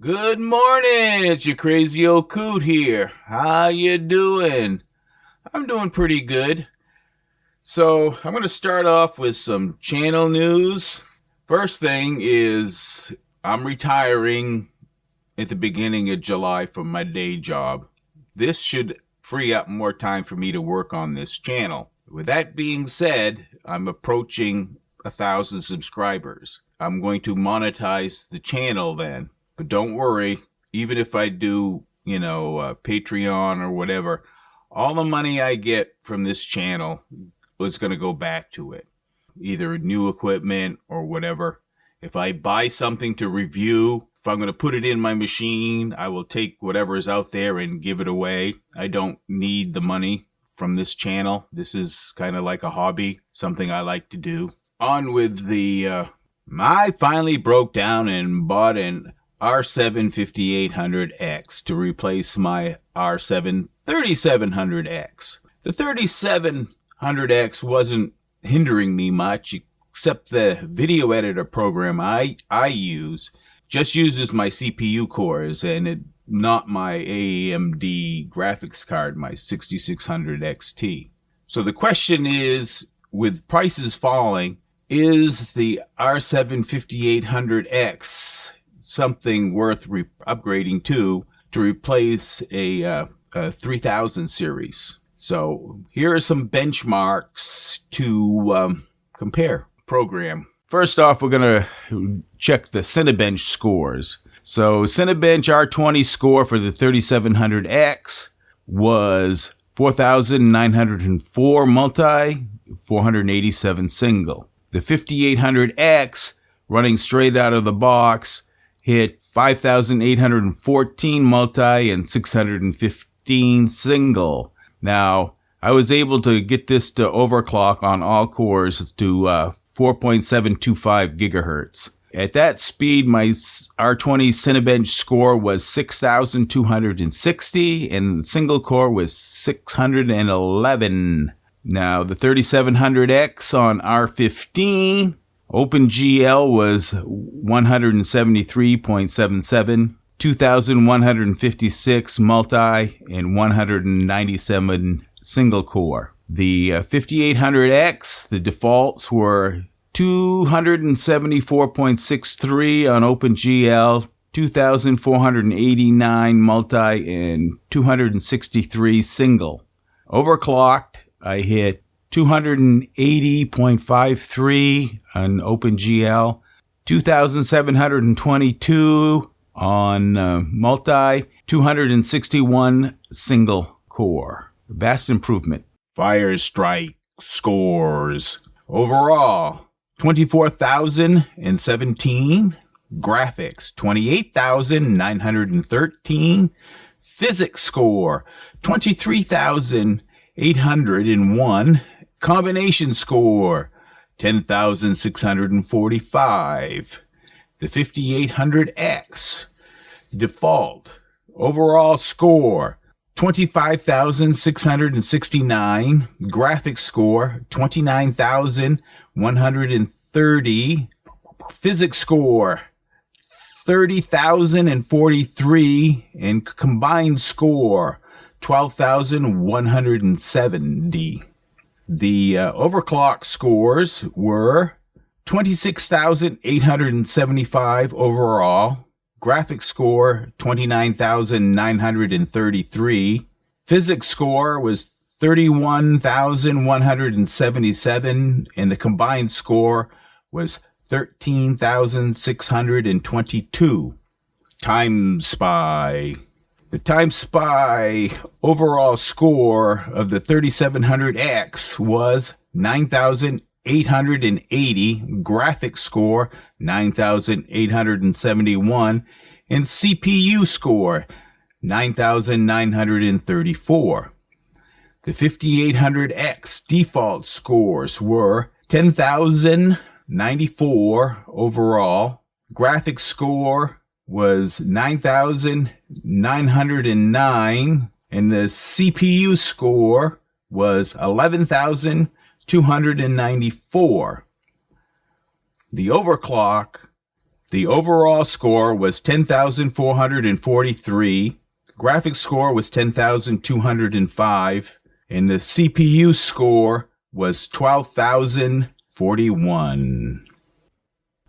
Good morning, it's your crazy old coot here. How you doing? I'm doing pretty good. So I'm going to start off with some channel news. First thing is I'm retiring at the beginning of July from my day job. This should free up more time for me to work on this channel. With that being said, I'm approaching 1,000 subscribers. I'm going to monetize the channel then. But don't worry, even if I do, Patreon or whatever, all the money I get from this channel is going to go back to it. Either new equipment or whatever. If I buy something to review, if I'm going to put it in my machine, I will take whatever is out there and give it away. I don't need the money from this channel. This is kind of like a hobby, something I like to do. On with the... I finally broke down and bought an R7 5800X to replace my R7 3700X. The 3700X wasn't hindering me much, except the video editor program I use just uses my CPU cores and not my AMD graphics card, my 6600 XT. So the question is, with prices falling, is the R7 5800X something worth upgrading to replace a 3000 series? So here are some benchmarks to compare. Program. First off, we're going to check the Cinebench scores. So Cinebench R20 score for the 3700X was 4,904 multi, 487 single. The 5800X, running straight out of the box, hit 5,814 multi and 615 single. Now, I was able to get this to overclock on all cores to 4.725 gigahertz. At that speed, my R20 Cinebench score was 6,260 and the single core was 611. Now, the 3700X on R15, OpenGL was 173.77, 2,156 multi, and 197 single core. The 5800X, the defaults were 274.63 on OpenGL, 2,489 multi, and 263 single. Overclocked, I hit 280.53 on OpenGL, 2,722 on multi, 261 single core. Vast improvement. Firestrike scores. Overall, 24,017. Graphics, 28,913. Physics score, 23,801. Combination score, 10,645. The 5800X. Default. Overall score, 25,669. Graphics score, 29,130. Physics score, 30,043. And combined score, 12,170. The overclock scores were 26,875 overall. Graphics score, 29,933. Physics score was 31,177. And the combined score was 13,622. Time Spy. The Time Spy overall score of the 3700X was 9,880, graphics score 9,871, and CPU score 9,934. The 5800X default scores were 10,094 overall, graphics score was 9,909, and the CPU score was 11,294. The overclock The overall score was 10,443. Graphics score was 10,205. And the CPU score was 12,041.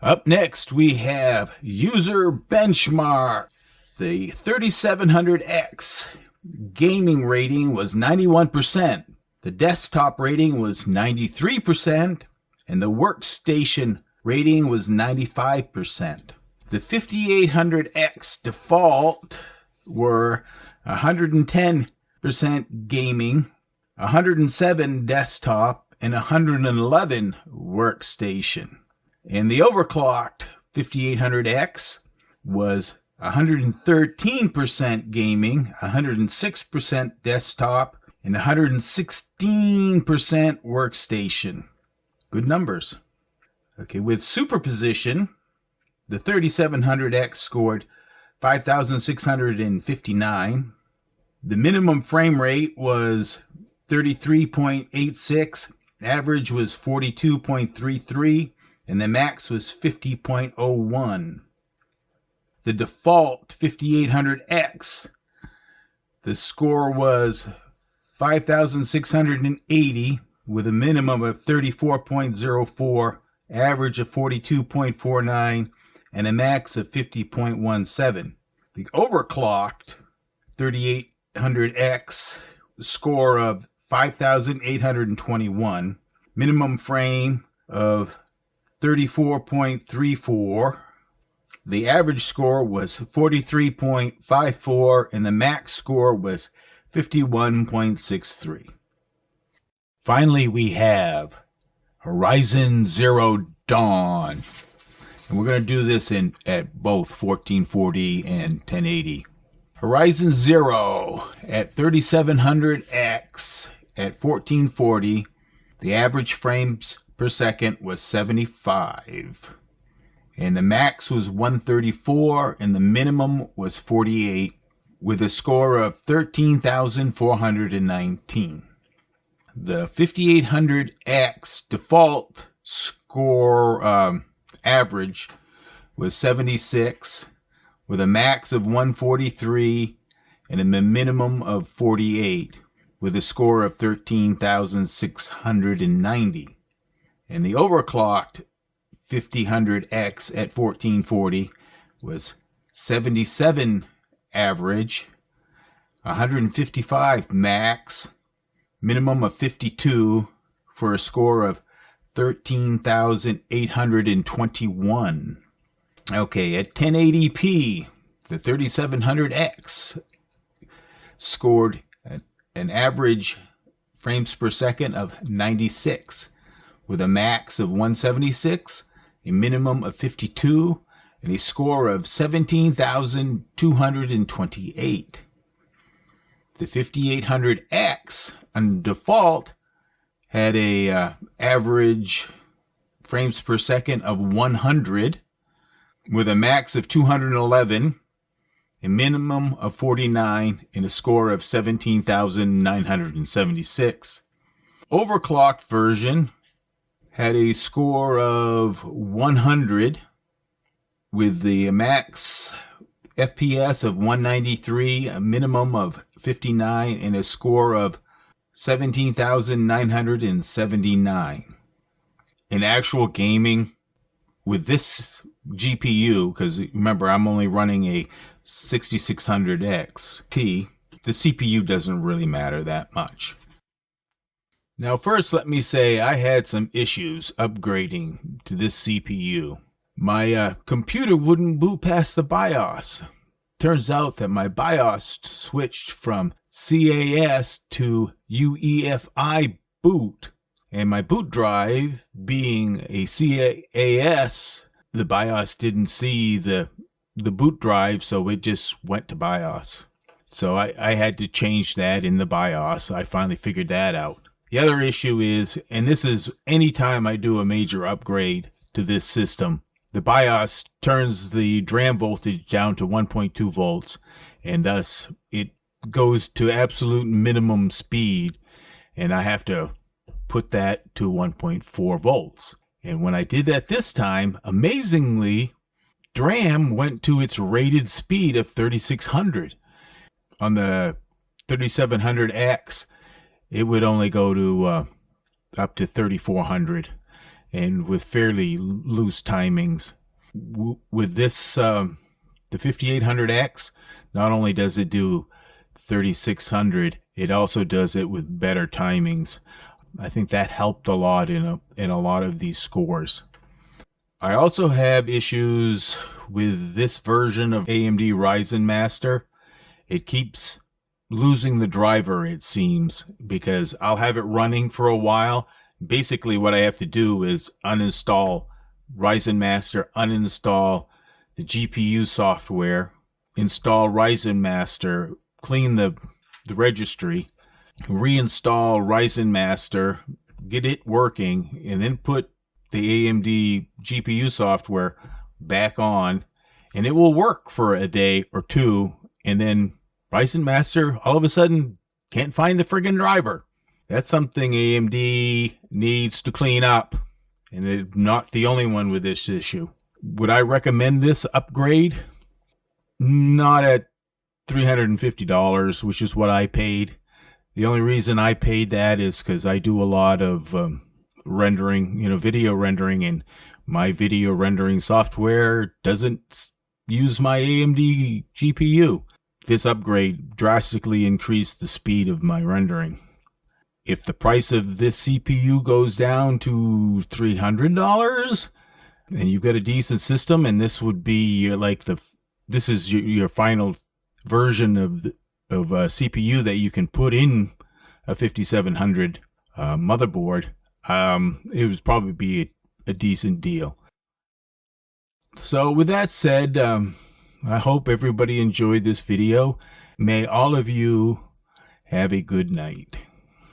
Up next, we have user benchmark. The 3700X gaming rating was 91%. The desktop rating was 93%. And the workstation rating was 95%. The 5800X default were 110% gaming, 107 desktop, and 111 workstation. And the overclocked 5800X was 113% gaming, 106% desktop, and 116% workstation. Good numbers. Okay, with superposition, the 3700X scored 5,659. The minimum frame rate was 33.86, average was 42.33, and the max was 50.01. The default 5800X, the score was 5,680 with a minimum of 34.04, average of 42.49, and a max of 50.17. The overclocked 3800X score of 5,821, minimum frame of 34.34. The average score was 43.54, and the max score was 51.63. Finally, we have Horizon Zero Dawn. And we're going to do this at both 1440 and 1080. Horizon Zero at 3700X at 1440, the average frames per second was 75. And the max was 134 and the minimum was 48 with a score of 13,419. The 5800X default score average was 76 with a max of 143 and a minimum of 48 with a score of 13,690. And the overclocked 5000X at 1440 was 77 average, 155 max, minimum of 52 for a score of 13,821. Okay, at 1080p, the 3700X scored an average frames per second of 96 with a max of 176, a minimum of 52, and a score of 17,228. The 5800X on default had a average frames per second of 100 with a max of 211, a minimum of 49, and a score of 17,976. Overclocked version had a score of 100 with the max FPS of 193, a minimum of 59, and a score of 17,979. In actual gaming, with this GPU, because remember I'm only running a 6600XT, the CPU doesn't really matter that much. Now first let me say I had some issues upgrading to this CPU. My computer wouldn't boot past the BIOS. Turns out that my BIOS switched from CAS to UEFI boot, and my boot drive being a CAS, the BIOS didn't see the boot drive, so it just went to BIOS. So I had to change that in the BIOS. I finally figured that out. The other issue is, and this is anytime I do a major upgrade to this system, the BIOS turns the Dram Voltage down to 1.2 volts, and thus it goes to absolute minimum speed, and I have to put that to 1.4 volts. And when I did that this time, amazingly, Dram went to its rated speed of 3600. On the 3700X, it would only go to up to 3400, and with fairly loose timings. With this, the 5800X, not only does it do 3600, it also does it with better timings. I think that helped a lot in a lot of these scores. I also have issues with this version of AMD Ryzen Master. It keeps losing the driver, it seems, because I'll have it running for a while. Basically, what I have to do is uninstall Ryzen Master, uninstall the GPU software, install Ryzen Master, clean the registry, reinstall Ryzen Master, get it working, and then put the AMD GPU software back on, and it will work for a day or two, and then Ryzen Master all of a sudden can't find the friggin' driver. That's something AMD needs to clean up, and they're not the only one with this issue. Would I recommend this upgrade? Not at $350, which is what I paid. The only reason I paid that is because I do a lot of rendering, video rendering, and my video rendering software doesn't use my AMD GPU. This upgrade drastically increased the speed of my rendering. If the price of this CPU goes down to $300 and you've got a decent system, and this would be this is your final version of a CPU that you can put in a 5700 motherboard, it would probably be a decent deal. So with that said, I hope everybody enjoyed this video. May all of you have a good night.